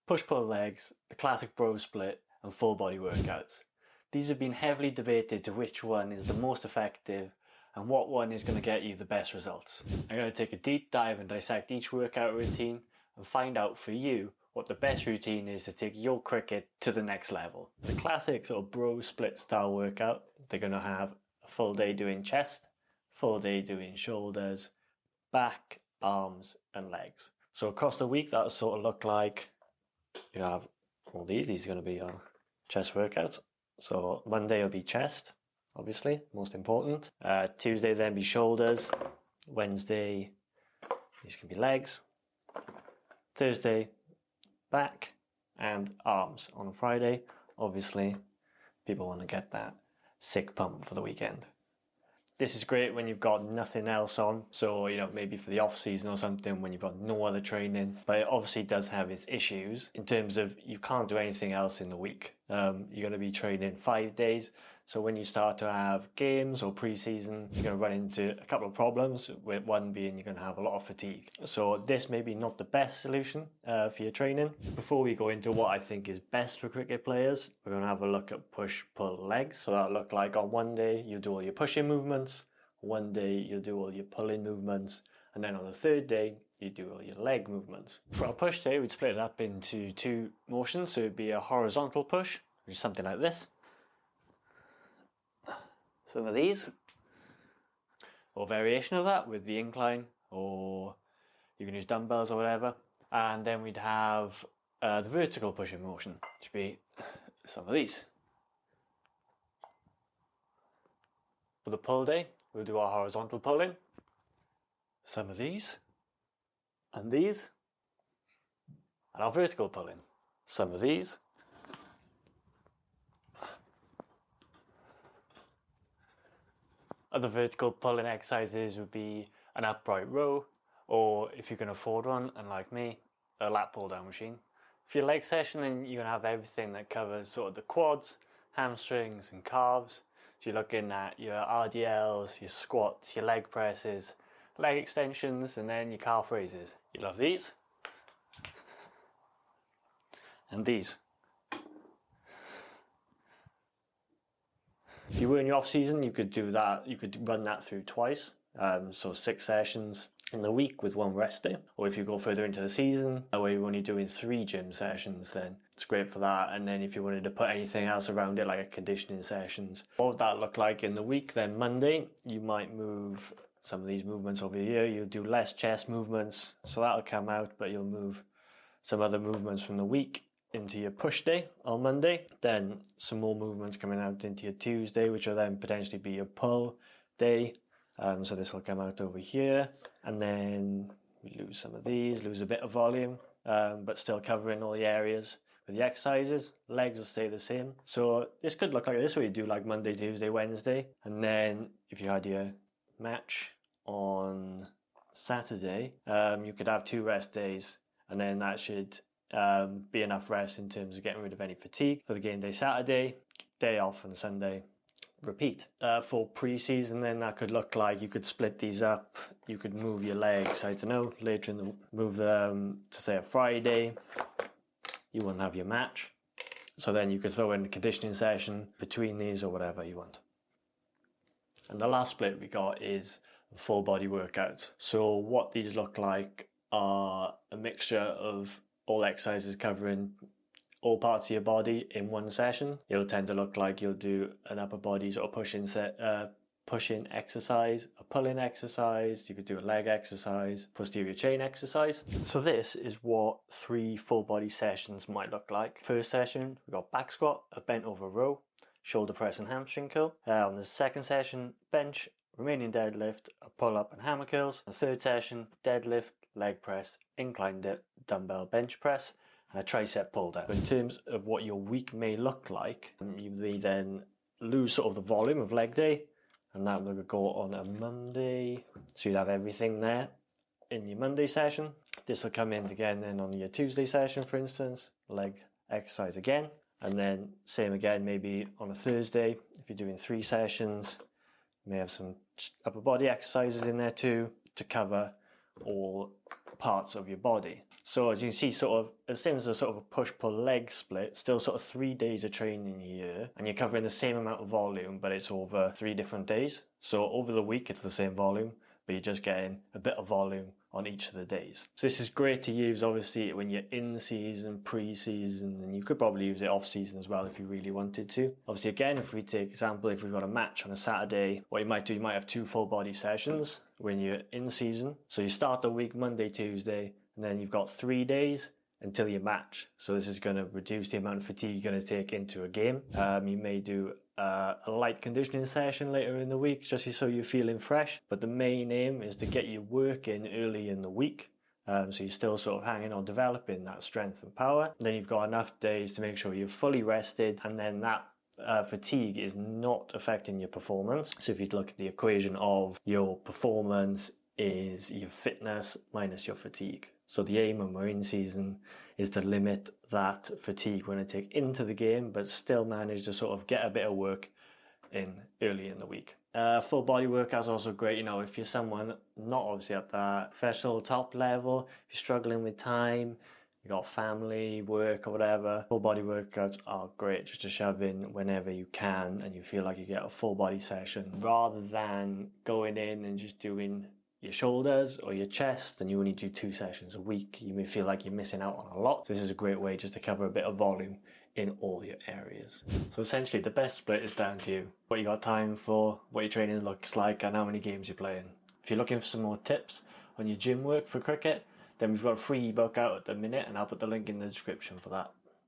push-pull legs, the classic bro split, and full body workouts. These have been heavily debated to which one is the most effective and what one is going to get you the best results. I'm going to take a deep dive and dissect each workout routine and find out for you what the best routine is to take your cricket to the next level. The classic sort of bro split style workout, they're going to have a full day doing chest, full day doing shoulders, back, arms and legs. So across the week that'll sort of look like you have all these are going to be your chest workouts. So Monday will be chest, obviously, most important. Tuesday then be shoulders. Wednesday, these can be legs. Thursday, back and arms. On Friday, obviously, people want to get that sick pump for the weekend. This is great when you've got nothing else on. So, maybe for the off season or something when you've got no other training. But it obviously does have its issues in terms of you can't do anything else in the week. You're going to be training 5 days. So when you start to have games or pre-season, you're going to run into a couple of problems, with one being you're going to have a lot of fatigue. So this may be not the best solution for your training. Before we go into what I think is best for cricket players, we're going to have a look at push-pull legs. So that'll look like on one day you'll do all your pushing movements, one day you'll do all your pulling movements, and then on the third day you do all your leg movements. For our push day, we'd split it up into two motions. So it'd be a horizontal push, which is something like this. Some of these, or variation of that with the incline, or you can use dumbbells or whatever. And then we'd have the vertical pushing motion, which would be some of these. For the pull day, we'll do our horizontal pulling, some of these, and these, and our vertical pulling, some of these, other vertical pulling exercises would be an upright row, or if you can afford one, and like me, a lat pull down machine. For your leg session, then you're going to have everything that covers sort of the quads, hamstrings and calves. So you're looking at your RDLs, your squats, your leg presses, leg extensions, and then your calf raises. You'll have these, and these. If you were in your off season, you could do that. You could run that through twice. So 6 sessions in the week with 1 rest day. Or if you go further into the season, where you're only doing 3 gym sessions, then it's great for that. And then if you wanted to put anything else around it, like a conditioning sessions, what would that look like in the week? Then Monday, you might move some of these movements over here. You'll do less chest movements, so that'll come out, but you'll move some other movements from the week into your push day on Monday. Then some more movements coming out into your Tuesday, which will then potentially be your pull day. So this will come out over here, and then we lose some of these, lose a bit of volume, but still covering all the areas with the exercises. Legs will stay the same. So this could look like this, where you do like Monday, Tuesday, Wednesday, and then if you had your match on Saturday, you could have 2 rest days, and then that should be enough rest in terms of getting rid of any fatigue for the game day Saturday, day off on Sunday, repeat. For pre-season then that could look like you could split these up. You could move your legs, I don't know, later in the, move them to say a Friday. You wouldn't have your match. So then you could throw in a conditioning session between these or whatever you want. And the last split we got is full body workouts. So what these look like are a mixture of all exercises covering all parts of your body in one session. It'll tend to look like you'll do an upper body sort of push-in exercise, a pull-in exercise. You could do a leg exercise, posterior chain exercise. So this is what 3 full body sessions might look like. First session, we've got back squat, a bent over row, shoulder press and hamstring curl. On the second session, bench, remaining deadlift, a pull up and hammer curls. The third session, deadlift, leg press, incline dip, dumbbell bench press, and a tricep pull down. In terms of what your week may look like, you may then lose sort of the volume of leg day, and that will go on a Monday. So you'd have everything there in your Monday session. This will come in again then on your Tuesday session, for instance, leg exercise again. And then same again, maybe on a Thursday, if you're doing 3 sessions, you may have some upper body exercises in there too to cover all parts of your body. So as you can see, sort of the same as a sort of a push-pull leg split, still sort of 3 days of training a year, and you're covering the same amount of volume, but it's over 3 different days. So over the week, it's the same volume, but you're just getting a bit of volume on each of the days. So this is great to use obviously when you're in season, pre-season, and you could probably use it off season as well if you really wanted to. Obviously again, if we take example, if we've got a match on a Saturday, what you might do, you might have 2 full body sessions when you're in season. So you start the week Monday, Tuesday, and then you've got 3 days until your match. So this is going to reduce the amount of fatigue you're going to take into a game. You may do a light conditioning session later in the week just so you're feeling fresh, but the main aim is to get your work in early in the week, so you're still sort of hanging on developing that strength and power. Then you've got enough days to make sure you're fully rested, and then that fatigue is not affecting your performance. So if you look at the equation of your performance is your fitness minus your fatigue. So the aim when we're in season is to limit that fatigue when I take into the game, but still manage to sort of get a bit of work in early in the week. Full body workout is also great, you know, if you're someone not obviously at that professional top level, if you're struggling with time, you got family, work or whatever, full body workouts are great just to shove in whenever you can and you feel like you get a full body session, rather than going in and just doing your shoulders or your chest and you only do 2 sessions a week. You may feel like you're missing out on a lot. So this is a great way just to cover a bit of volume in all your areas. So essentially the best split is down to you. What you got time for, what your training looks like, and how many games you're playing. If you're looking for some more tips on your gym work for cricket, then we've got a free ebook out at the minute and I'll put the link in the description for that.